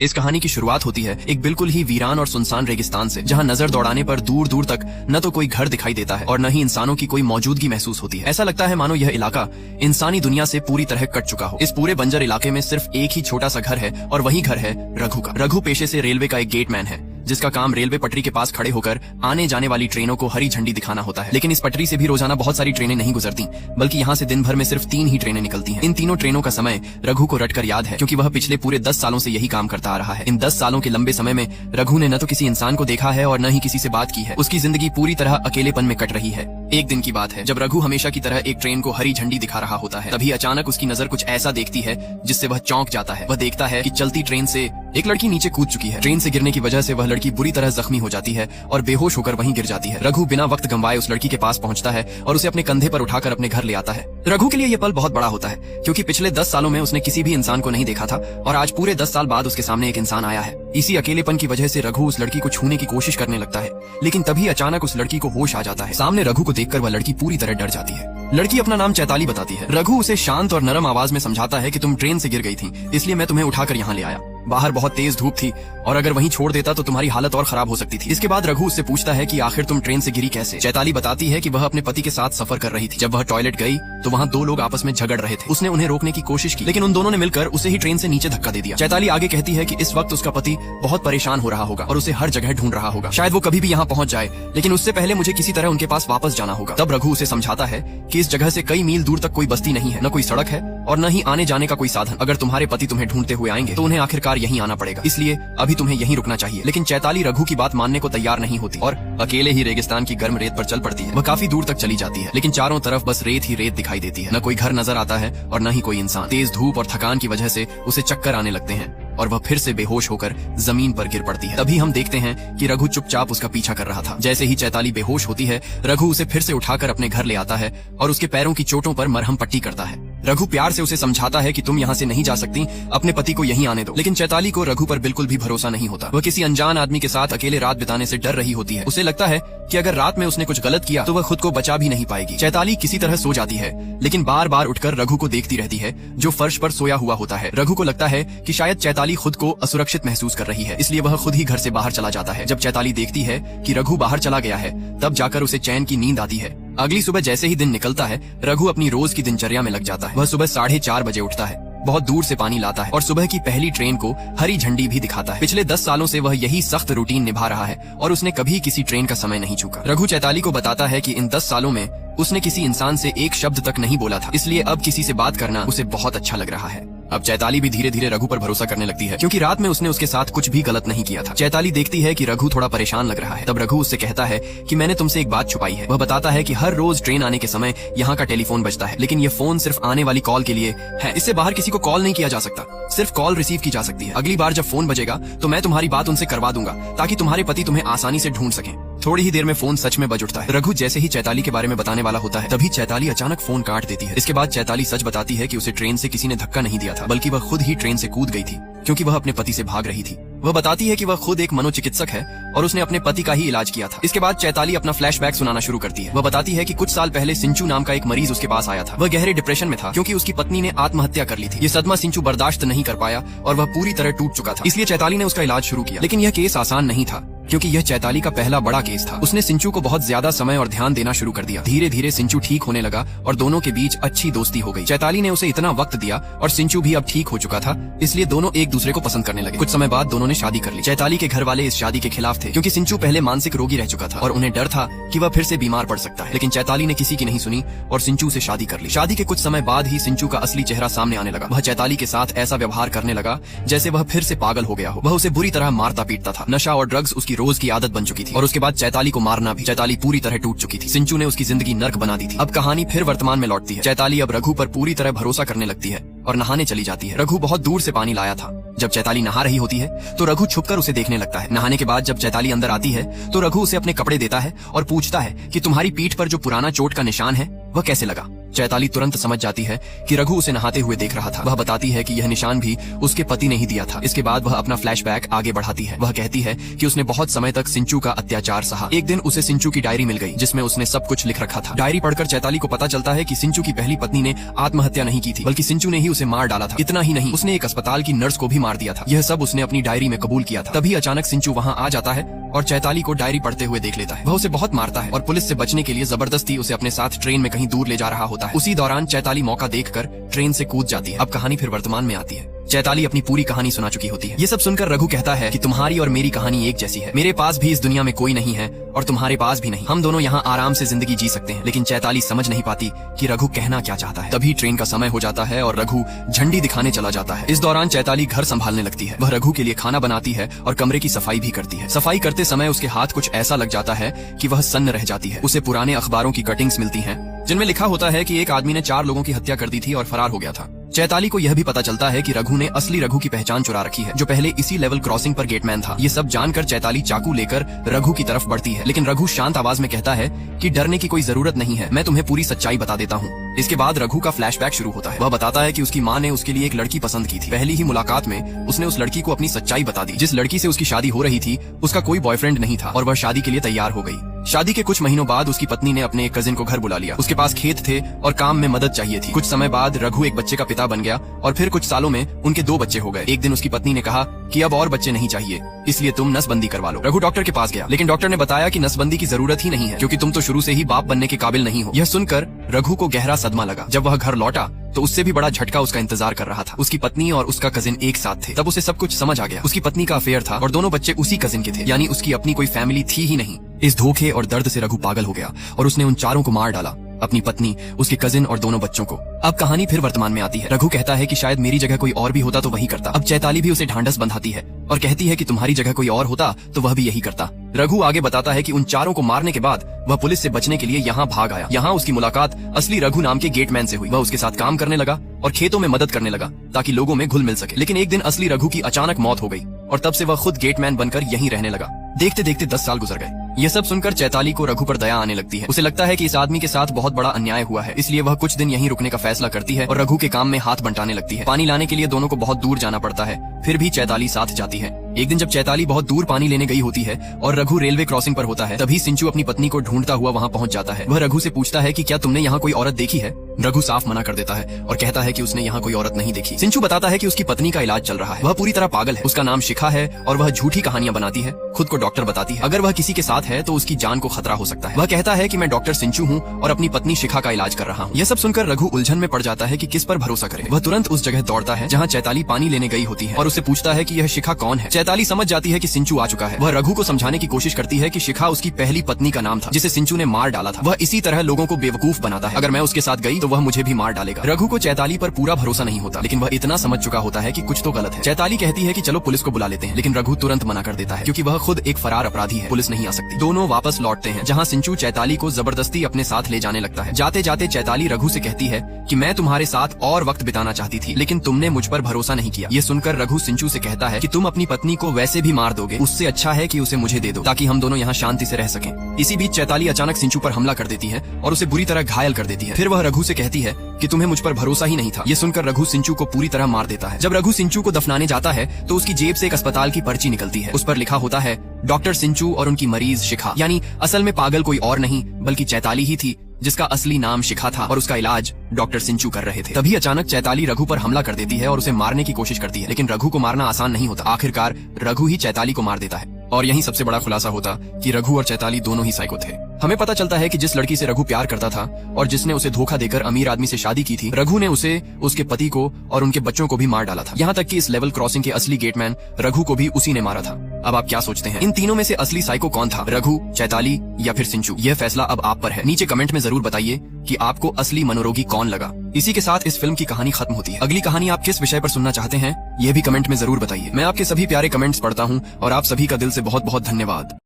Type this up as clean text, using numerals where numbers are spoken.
इस कहानी की शुरुआत होती है एक बिल्कुल ही वीरान और सुनसान रेगिस्तान से, जहां नजर दौड़ाने पर दूर दूर तक न तो कोई घर दिखाई देता है और न ही इंसानों की कोई मौजूदगी महसूस होती है। ऐसा लगता है मानो यह इलाका इंसानी दुनिया से पूरी तरह कट चुका हो। इस पूरे बंजर इलाके में सिर्फ एक ही छोटा सा घर है और वही घर है रघु का। रघु पेशे से रेलवे का एक गेटमैन है, जिसका काम रेलवे पटरी के पास खड़े होकर आने जाने वाली ट्रेनों को हरी झंडी दिखाना होता है। लेकिन इस पटरी से भी रोजाना बहुत सारी ट्रेनें नहीं गुजरती, बल्कि यहाँ से दिन भर में सिर्फ 3 ही ट्रेनें निकलती हैं। इन तीनों ट्रेनों का समय रघु को रटकर याद है, क्योंकि वह पिछले पूरे 10 सालों से यही काम करता आ रहा है। इन 10 सालों के लंबे समय में रघु ने न तो किसी इंसान को देखा है और न ही किसी से बात की है। उसकी जिंदगी पूरी तरह अकेलेपन में कट रही है। एक दिन की बात है, जब रघु हमेशा की तरह एक ट्रेन को हरी झंडी दिखा रहा होता है, तभी अचानक उसकी नजर कुछ ऐसा देखती है जिससे वह चौंक जाता है। वह देखता है कि चलती ट्रेन से एक लड़की नीचे कूद चुकी है। ट्रेन से गिरने की वजह से वह लड़की बुरी तरह जख्मी हो जाती है और बेहोश होकर वहीं गिर जाती है। रघु बिना वक्त गंवाए उस लड़की के पास पहुंचता है और उसे अपने कंधे पर उठाकर अपने घर ले आता है। रघु के लिए यह पल बहुत बड़ा होता है, क्योंकि पिछले 10 सालों में उसने किसी भी इंसान को नहीं देखा था और आज पूरे 10 साल बाद उसके सामने एक इंसान आया है। इसी अकेलेपन की वजह से रघु उस लड़की को छूने की कोशिश करने लगता है, लेकिन तभी अचानक उस लड़की को होश आ जाता है। सामने रघु को देखकर वह लड़की पूरी तरह डर जाती है। लड़की अपना नाम चैताली बताती है। रघु उसे शांत और नरम आवाज में समझाता है कि तुम ट्रेन से गिर गई थी, इसलिए मैं तुम्हें उठाकर यहाँ ले आया। बाहर बहुत तेज धूप थी और अगर वहीं छोड़ देता तो तुम्हारी हालत और खराब हो सकती थी। इसके बाद रघु उससे पूछता है कि आखिर तुम ट्रेन से गिरी कैसे। चैताली बताती है कि वह अपने पति के साथ सफर कर रही थी। जब वह टॉयलेट गई तो वहाँ 2 लोग आपस में झगड़ रहे थे। उसने उन्हें रोकने की कोशिश की, लेकिन उन दोनों ने मिलकर उसे ही ट्रेन से नीचे धक्का दे दिया। चैताली आगे कहती है कि इस वक्त उसका पति बहुत परेशान हो रहा होगा और उसे हर जगह ढूंढ रहा होगा। शायद वो कभी भी यहाँ पहुंच जाए, लेकिन उससे पहले मुझे किसी तरह उनके पास वापस जाना होगा। तब रघु उसे समझाता है कि इस जगह से कई मील दूर तक कोई बस्ती नहीं है, न कोई सड़क है और न ही आने जाने का कोई साधन। अगर तुम्हारे पति तुम्हें ढूंढते हुए आएंगे तो उन्हें आखिरकार यहीं आना पड़ेगा, इसलिए अभी तुम्हें यहीं रुकना चाहिए। लेकिन चैताली रघु की बात मानने को तैयार नहीं होती और अकेले ही रेगिस्तान की गर्म रेत पर चल पड़ती है। वह काफी दूर तक चली जाती है, लेकिन चारों तरफ बस रेत ही रेत दिखाई देती है। न कोई घर नजर आता है और न ही कोई इंसान। तेज धूप और थकान की वजह से उसे चक्कर आने लगते हैं और वह फिर से बेहोश होकर जमीन पर गिर पड़ती है। तभी हम देखते हैं कि रघु चुपचाप उसका पीछा कर रहा था। जैसे ही चैताली बेहोश होती है, रघु उसे फिर से उठाकर अपने घर ले आता है और उसके पैरों की चोटों पर मरहम पट्टी करता है। रघु प्यार से उसे समझाता है कि तुम यहाँ से नहीं जा सकती, अपने पति को यहीं आने दो। लेकिन चैताली को रघु पर बिल्कुल भी भरोसा नहीं होता। वह किसी अनजान आदमी के साथ अकेले रात बिताने से डर रही होती है। उसे लगता है कि अगर रात में उसने कुछ गलत किया तो वह खुद को बचा भी नहीं पाएगी। चैताली किसी तरह सो जाती है, लेकिन बार बार उठकर रघु को देखती रहती है, जो फर्श पर सोया हुआ होता है। रघु को लगता है कि शायद चैताली खुद को असुरक्षित महसूस कर रही है, इसलिए वह खुद ही घर से बाहर चला जाता है। जब चैताली देखती है कि रघु बाहर चला गया है, तब जाकर उसे चैन की नींद आती है। अगली सुबह जैसे ही दिन निकलता है, रघु अपनी रोज की दिनचर्या में लग जाता है। वह सुबह 4:30 बजे उठता है, बहुत दूर से पानी लाता है और सुबह की पहली ट्रेन को हरी झंडी भी दिखाता है। पिछले 10 सालों से वह यही सख्त रूटीन निभा रहा है और उसने कभी किसी ट्रेन का समय नहीं चूका। रघु चैताली को बताता है कि इन 10 सालों में उसने किसी इंसान से एक शब्द तक नहीं बोला था, इसलिए अब किसी से बात करना उसे बहुत अच्छा लग रहा है। अब चैताली भी धीरे धीरे रघु पर भरोसा करने लगती है, क्योंकि रात में उसने उसके साथ कुछ भी गलत नहीं किया था। चैताली देखती है कि रघु थोड़ा परेशान लग रहा है। तब रघु उससे कहता है कि मैंने तुमसे एक बात छुपाई है। वह बताता है कि हर रोज ट्रेन आने के समय यहाँ का टेलीफोन बजता है, लेकिन ये फोन सिर्फ आने वाली कॉल के लिए है। इससे बाहर किसी को कॉल नहीं किया जा सकता, सिर्फ कॉल रिसीव की जा सकती है। अगली बार जब फोन बजेगा तो मैं तुम्हारी बात उनसे करवा दूंगा, ताकि तुम्हारे पति तुम्हें आसानी से ढूंढ सकें। थोड़ी ही देर में फोन सच में बज उठता है। रघु जैसे ही चैताली के बारे में बताने वाला होता है, तभी चैताली अचानक फोन काट देती है। इसके बाद चैताली सच बताती है कि उसे ट्रेन से किसी ने धक्का नहीं दिया था, बल्कि वह खुद ही ट्रेन से कूद गई थी, क्योंकि वह अपने पति से भाग रही थी। वह बताती है कि वह खुद एक मनोचिकित्सक है और उसने अपने पति का ही इलाज किया था। इसके बाद चैताली अपना फ्लैशबैक सुनाना शुरू करती है। वह बताती है कि कुछ साल पहले सिंचू नाम का एक मरीज उसके पास आया था। वह गहरे डिप्रेशन में था, क्योंकि उसकी पत्नी ने आत्महत्या कर ली थी। ये सदमा सिंचू बर्दाश्त नहीं कर पाया और वह पूरी तरह टूट चुका था, इसलिए चैताली ने उसका इलाज शुरू किया। लेकिन यह केस आसान नहीं था, क्योंकि यह चैताली का पहला बड़ा केस था। उसने सिंचू को बहुत ज्यादा समय और ध्यान देना शुरू कर दिया। धीरे धीरे सिंचू ठीक होने लगा और दोनों के बीच अच्छी दोस्ती हो गई। चैताली ने उसे इतना वक्त दिया और सिंचू भी अब ठीक हो चुका था, इसलिए दोनों एक दूसरे को पसंद करने लगे। कुछ समय बाद दोनों ने शादी कर ली। चैताली के घर वाले इस शादी के खिलाफ थे, क्योंकि सिंचू पहले मानसिक रोगी रह चुका था और उन्हें डर था कि वह फिर से बीमार पड़ सकता है। लेकिन चैताली ने किसी की नहीं सुनी और सिंचू से शादी कर ली। शादी के कुछ समय बाद ही सिंचू का असली चेहरा सामने आने लगा। वह चैताली के साथ ऐसा व्यवहार करने लगा जैसे वह फिर से पागल हो गया हो। वह उसे बुरी तरह मारता पीटता था। नशा और ड्रग्स उसकी रोज की आदत बन चुकी थी और उसके बाद चैताली को मारना भी। चैताली पूरी तरह टूट चुकी थी। सिंचू ने उसकी जिंदगी नर्क बना दी थी। अब कहानी फिर वर्तमान में लौटती है। चैताली अब रघु पर पूरी तरह भरोसा करने लगती है और नहाने चली जाती है। रघु बहुत दूर से पानी लाया था। जब चैताली नहा रही होती है तो रघु छुपकर उसे देखने लगता है। नहाने के बाद जब चैताली अंदर आती है तो रघु उसे अपने कपड़े देता है और पूछता है कि तुम्हारी पीठ पर जो पुराना चोट का निशान है वह कैसे लगा। चैताली तुरंत समझ जाती है कि रघु उसे नहाते हुए देख रहा था। वह बताती है कि यह निशान भी उसके पति ने ही दिया था। इसके बाद वह अपना फ्लैशबैक आगे बढ़ाती है। वह कहती है कि उसने बहुत समय तक सिंचू का अत्याचार सहा। एक दिन उसे सिंचू की डायरी मिल गई जिसमें उसने सब कुछ लिख रखा था। डायरी पढ़कर चैताली को पता चलता है कि सिंचू की पहली पत्नी ने आत्महत्या नहीं की थी, बल्कि सिंचू ने ही उसे मार डाला था। इतना ही नहीं, उसने एक अस्पताल की नर्स को भी मार दिया था। यह सब उसने अपनी डायरी में कबूल किया था। तभी अचानक सिंचू वहाँ आ जाता है और चैताली को डायरी पढ़ते हुए देख लेता है। वह उसे बहुत मारता है और पुलिस से बचने के लिए जबरदस्ती उसे अपने साथ ट्रेन में कहीं दूर ले जा रहा होता है। उसी दौरान चैताली मौका देखकर ट्रेन से कूद जाती है। अब कहानी फिर वर्तमान में आती है। चैताली अपनी पूरी कहानी सुना चुकी होती है। ये सब सुनकर रघु कहता है कि तुम्हारी और मेरी कहानी एक जैसी है। मेरे पास भी इस दुनिया में कोई नहीं है और तुम्हारे पास भी नहीं। हम दोनों यहाँ आराम से जिंदगी जी सकते हैं। लेकिन चैताली समझ नहीं पाती कि रघु कहना क्या चाहता है। तभी ट्रेन का समय हो जाता है और रघु झंडी दिखाने चला जाता है। इस दौरान चैताली घर संभालने लगती है। वह रघु के लिए खाना बनाती है और कमरे की सफाई भी करती है। सफाई करते समय उसके हाथ कुछ ऐसा लग जाता है कि वह सन्न रह जाती है। उसे पुराने अखबारों की कटिंग्स मिलती हैं जिनमें लिखा होता है कि एक आदमी ने 4 लोगों की हत्या कर दी थी और फरार हो गया था। चैताली को यह भी पता चलता है कि रघु ने असली रघु की पहचान चुरा रखी है, जो पहले इसी लेवल क्रॉसिंग पर गेटमैन था। ये सब जानकर चैताली चाकू लेकर रघु की तरफ बढ़ती है, लेकिन रघु शांत आवाज में कहता है कि डरने की कोई जरूरत नहीं है, मैं तुम्हें पूरी सच्चाई बता देता हूँ। इसके बाद रघु का फ्लैशबैक शुरू होता है। वह बताता है कि उसकी माँ ने उसके लिए एक लड़की पसंद की थी। पहली ही मुलाकात में उसने उस लड़की को अपनी सच्चाई बता दी। जिस लड़की से उसकी शादी हो रही थी उसका कोई बॉयफ्रेंड नहीं था और वह शादी के लिए तैयार हो गई। शादी के कुछ महीनों बाद उसकी पत्नी ने अपने एक कजिन को घर बुला लिया। उसके पास खेत थे और काम में मदद चाहिए थी। कुछ समय बाद रघु एक बच्चे का पिता बन गया और फिर कुछ सालों में उनके 2 बच्चे हो गए। एक दिन उसकी पत्नी ने कहा कि अब और बच्चे नहीं चाहिए, इसलिए तुम नसबंदी करवा लो। रघु डॉक्टर के पास गया, लेकिन डॉक्टर ने बताया कि नसबंदी की जरूरत ही नहीं है, क्योंकि तुम तो शुरू से ही बाप बनने के काबिल नहीं हो। यह सुनकर रघु को गहरा सदमा लगा। जब वह घर लौटा तो उससे भी बड़ा झटका उसका इंतजार कर रहा था। उसकी पत्नी और उसका कजिन एक साथ थे। तब उसे सब कुछ समझ आ गया। उसकी पत्नी का अफेयर था और दोनों बच्चे उसी कजिन के थे, यानी उसकी अपनी कोई फैमिली थी ही नहीं। इस धोखे और दर्द से रघु पागल हो गया और उसने उन 4 को मार डाला, अपनी पत्नी, उसके कजिन और दोनों बच्चों को। अब कहानी फिर वर्तमान में आती है। रघु कहता है कि शायद मेरी जगह कोई और भी होता तो वही करता। अब चैताली भी उसे ढांढस बंधाती है और कहती है कि तुम्हारी जगह कोई और होता तो वह भी यही करता। रघु आगे बताता है कि उन 4 को मारने के बाद वह पुलिस से बचने के लिए यहाँ भाग आया। यहाँ उसकी मुलाकात असली रघु नाम के गेटमैन से हुई। वह उसके साथ काम करने लगा और खेतों में मदद करने लगा ताकि लोगों में घुल मिल सके। लेकिन एक दिन असली रघु की अचानक मौत हो गई और तब से वह खुद गेटमैन बनकर यहीं रहने लगा। देखते देखते 10 साल गुजर गए। ये सब सुनकर चैताली को रघु पर दया आने लगती है। उसे लगता है कि इस आदमी के साथ बहुत बड़ा अन्याय हुआ है, इसलिए वह कुछ दिन यहीं रुकने का फैसला करती है और रघु के काम में हाथ बंटाने लगती है। पानी लाने के लिए दोनों को बहुत दूर जाना पड़ता है, फिर भी चैताली साथ जाती है। एक दिन जब चैताली बहुत दूर पानी लेने गई होती है और रघु रेलवे क्रॉसिंग पर होता है, तभी सिंचू अपनी पत्नी को ढूंढता हुआ वहाँ पहुँच जाता है। वह रघु से पूछता है कि क्या तुमने यहाँ कोई औरत देखी है। रघु साफ मना कर देता है और कहता है कि उसने यहाँ कोई औरत नहीं देखी। सिंचू बताता है कि उसकी पत्नी का इलाज चल रहा है। वह पूरी तरह पागल है, उसका नाम शिखा है और वह झूठी कहानियां बनाती है, खुद को डॉक्टर बताती है। अगर वह किसी के साथ है तो उसकी जान को खतरा हो सकता है। वह कहता है कि मैं डॉक्टर सिंचू हूँ और अपनी पत्नी शिखा का इलाज कर रहा हूँ। यह सब सुनकर रघु उलझन में पड़ जाता है कि किस पर भरोसा करे। वह तुरंत उस जगह दौड़ता है जहाँ चैताली पानी लेने गई होती है और उससे पूछता है कि यह शिखा कौन है। चैताली समझ जाती है कि सिंचू आ चुका है। वह रघु को समझाने की कोशिश करती है कि शिखा उसकी पहली पत्नी का नाम था जिसे सिंचू ने मार डाला था। वह इसी तरह लोगों को बेवकूफ बनाता है। अगर मैं उसके साथ गई तो वह मुझे भी मार डालेगा। रघु को चैताली पर पूरा भरोसा नहीं होता, लेकिन वह इतना समझ चुका होता है कि कुछ तो गलत है। चैताली कहती है कि चलो पुलिस को बुला लेते हैं, लेकिन रघु तुरंत मना कर देता है क्योंकि वह खुद एक फरार अपराधी है, पुलिस नहीं आ सकती। दोनों वापस लौटते हैं जहाँ सिंचू चैताली को जबरदस्ती अपने साथ ले जाने लगता है। जाते जाते चैताली रघु से कहती है कि मैं तुम्हारे साथ और वक्त बिताना चाहती थी, लेकिन तुमने मुझ पर भरोसा नहीं किया। ये सुनकर रघु सिंचू से कहता है कि तुम अपनी पत्नी को वैसे भी मार दोगे, उससे अच्छा है कि उसे मुझे दे दो ताकि हम दोनों यहाँ शांति से रह सकें। इसी बीच चैताली अचानक सिंचू पर हमला कर देती है और उसे बुरी तरह घायल कर देती है। फिर वह रघु से कहती है कि तुम्हें मुझ पर भरोसा ही नहीं था। ये सुनकर रघु सिंचू को पूरी तरह मार देता है। जब रघु सिंचू को दफनाने जाता है तो उसकी जेब से एक अस्पताल की पर्ची निकलती है। उस पर लिखा होता है डॉक्टर सिंचू और उनकी मरीज शिखा। यानी असल में पागल कोई और नहीं बल्कि चैताली ही थी जिसका असली नाम शिखा था और उसका इलाज डॉक्टर सिंचू कर रहे थे। तभी अचानक चैताली रघु पर हमला कर देती है और उसे मारने की कोशिश करती है, लेकिन रघु को मारना आसान नहीं होता। आखिरकार रघु ही चैताली को मार देता है और यही सबसे बड़ा खुलासा होता कि रघु और चैताली दोनों ही साइको थे। हमें पता चलता है कि जिस लड़की से रघु प्यार करता था और जिसने उसे धोखा देकर अमीर आदमी से शादी की थी, रघु ने उसे, उसके पति को और उनके बच्चों को भी मार डाला था। यहाँ तक कि इस लेवल क्रॉसिंग के असली गेटमैन रघु को भी उसी ने मारा था। अब आप क्या सोचते हैं, इन तीनों में से असली साइको कौन था, रघु, चैताली या फिर सिंचू? यह फैसला अब आप पर है। नीचे कमेंट में जरूर बताइए कि आपको असली मनोरोगी कौन लगा। इसी के साथ इस फिल्म की कहानी खत्म होती है। अगली कहानी आप किस विषय पर सुनना चाहते हैं, यह भी कमेंट में जरूर बताइए। मैं आपके सभी प्यारे कमेंट्स पढ़ता हूँ और आप सभी का दिल से बहुत बहुत धन्यवाद।